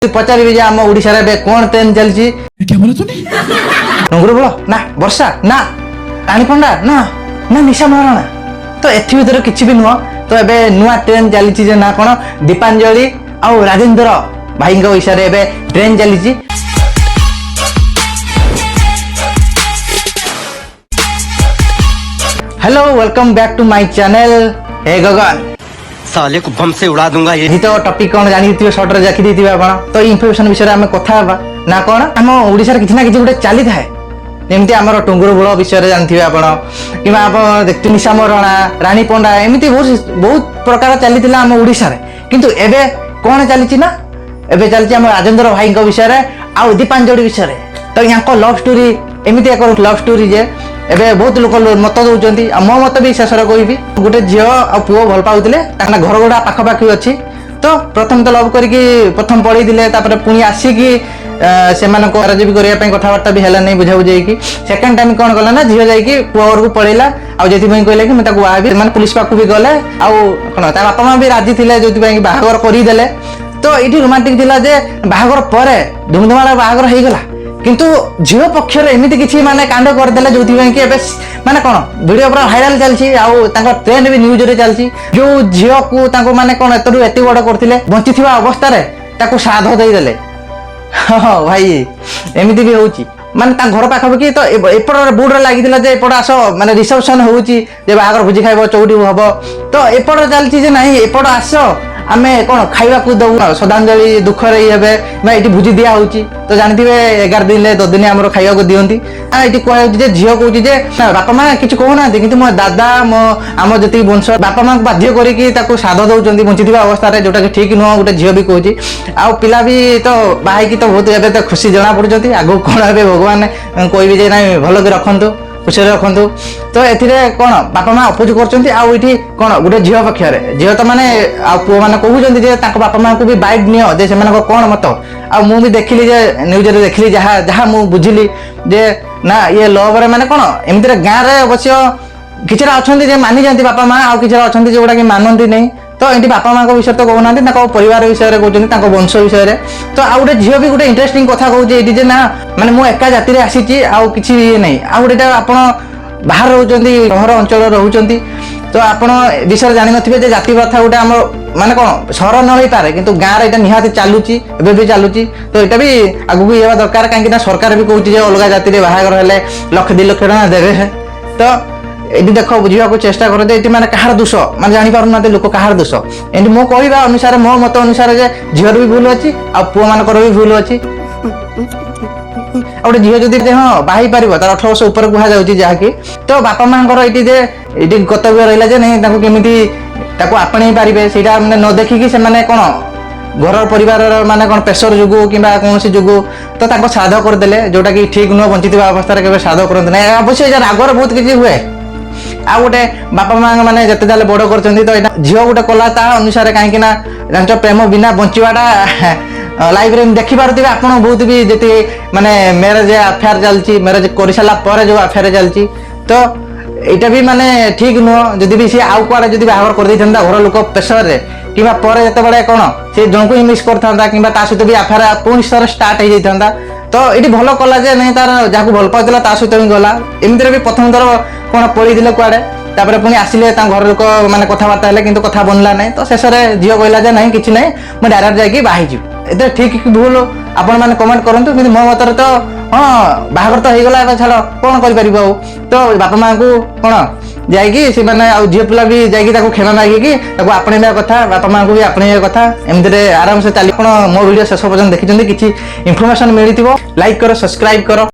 पचारि आम ओडिशा रे कौन ट्रेन चलती क्या बोला तूने? डुंगुर बोल ना वर्षा ना पाणीपंडा ना ना निशा महाराणा तो एथि भीतर किछि भी नुह तो एबे नुआ ट्रेन चली जे ना कोन दीपांजलि आ राजेंद्र भाई विषय रे एबे ट्रेन चली। Hello welcome back to my channel. हे गगन साले को बम से उड़ा दूंगा ये तो टॉपिक कौन जानी थी शॉर्ट रे देखि दिथिबा आपण तो इन्फॉर्मेशन विषय रे हम कथा हबा ना कोन हम ओडिसा रे किछि ना किछि गुटे चली थाए जेमती हमर टुंगुर बुळ विषय रे जानथिबा आपण किबा आपण देखति निशा महाराणा रानी पंडा एमिति बहुत प्रकार चलीतिला हम ओडिसा रे किंतु एबे कोन चलीछि ना एबे चलछि हम राजेंद्र भाई को विषय रे आ दीपांजलि विषय रे तो यांको लव स्टोरी एमिति एक लव स्टोरी जे एबे बहुत लोक मत दौरान मो मत भी शेष कहबी गोटे झील आ पुओ भल पाऊले घर गुड़ा पाखपाखी अच्छी तो प्रथम तो लव करके प्रथम पढ़ी पुणी आसिकी से मैराज भी करने कथबार्ता भी है नहीं बुझा बुझे सेकेंड टाइम कौन कला ना झील जाकि पुओ घर को पड़ेगा आउे कहले कि मुझे बाहर मैंने पुलिस पाक भी गले आना बापा माँ भी राजी थे जो बाहागर करदे तो ये रोमांटिक थिला जे बाहागर पर धूमधुमाड़ा बाहागर हो गला किंतु झील पक्ष एमती किसी माने कांड करदे जो कि माने कौन वीडियो पूरा भाइराल चलती ट्रेंड भी न्यूज रे चलती जो झील को माने कौन एत बड़ करते बंची अवस्था श्राद्ध देदेले। हाँ भाई एमती भी होची माने घर पाखापाखि तो एपट बोर्ड लगी एपट आस माने रिसेप्शन होची बाहर भोजी खाइब चौटी हम तो एपट चलती ना एपट आस आमे कौन खाइबा को दऊ श्रद्धांजलि दुख रे ये भोजी दिया होची तो जानते 11 दिन 10 दिन आम खाइबा को दियंती ये कहूँ झील कहूँ बापा माँ किसी कहूना कि मो दादा मो आम जी वंश बापा माँ बाध्य करके श्राद्ध दौरान बंची अवस्था जोटा कि ठीक नुह गोटे झील भी कहूँ आ पिला भी तो बाहर तो बहुत एवं तो खुशी जना पड़ुंट आगू कौन हे भगवान कहबी जे ना भल कि रखु खुशी रखु तो ए कौन बापा माँ अपोज कर कौन गोटे झील पक्ष झील तो मैंने पुओ मैंने कहते बापा माँ को भी बाइट नि से कौन मत आ मु भी देखिली न्यूज रे देखिली जहाँ जहाँ मु बुझिली जे ना ये लव रे माने कौन एमती गाँव में अवश्य किसी अच्छा मानि जाती बापा माँ आ कि अच्छा जोटा कि मानती नहीं तो ये बापा माँ विषय तो कहना परिवार विषय कहते वंश विषय तो आ गए झील भी गोटे इंटरेस्टिंग कथा कहूँ ना माने मु एका जाति रे आसी किसी ये नहीं आ गए आप बाहर रोचंती सहर अंचल रोचंती तो आपण विषय जानि नथिबे जाति प्रथा गोटे आम माने कौन सहर न हो पारे किंतु गाँव रे निहाती चलुची एबे भी चलुची तो यहाँ भी आगू ये दरकार कहीं सरकार भी कहूँ अलग जाति रे बाहागर हेले 1,00,000-2 लाख टका देवे तो ये देख बुझा चेष्टा करते ये मैंने कहार दोष मैंने जापार ना लोक कहार दोष ये मो कहवा अनुसार मो मत अनुसार झील भी भूल अच्छी आ पुओ मानकर भी भूल अच्छी गोटे झील जदि हाँ बाही पार तार 18 वर्ष ऊपर कहुच्छी जहाँकि तो बापा माँ ये कर्तव्य रहा नहीं केमी आपणे पारे से न देखिकी से कौन घर परिवार माने कौन प्रेसर जुगु कि कौन जुगु तो श्राद्ध करदे जोटा कि ठीक नुह बंची अवस्था के श्राद्ध करते ना अवश्य रागर बहुत किसी हुए आ गोटे बापा माँ मैंने जिते जाले बड़ कर तो यहाँ झील गोटे कला ता अनुसार कहीं जान प्रेम बिना बंचवाटा लाइफ रे देखी पारे आप बहुत भी जी माने मैरेज अफेयर चलती मैरेज कर सारा जो अफेयर चलती तो यहाँ भी माने ठीक नुह जदि भी सी आउ कड़े जब बाहर कर घर लोक प्रेसर रे कि जिते कौन से जन को ही मिस करता कि सहित भी अफेयर पुणी थर स्टार्ट हो जाता तो ये भल कला जे नहीं तार जहाँ भल पाला सहित भी गला एमती भी प्रथम थर कौन पड़ी कुआड़े तापर पुणी आसिले घर लोक मैंने कथबार्ता है कि कथा बनला नहीं तो शेष में झील कहला नहीं कि नहीं मुझे डायरेक्ट जाकि बाहर ये ठीक भूल आपण मैंने कमेंट करूँ कि मो मत तो हाँ बाहर तो होगा छाड़ कौन कर तो बापा माँ को कौन जाकि से झील पिला भी जाकि क्षमा मागिकी आपणा कथा बापा माँ को भी आपणा कथा एमती आराम से चली मो वीडियो शेष पर्यटन देखी किसी इनफर्मेशन मिली लाइक करो सब्सक्राइब करो।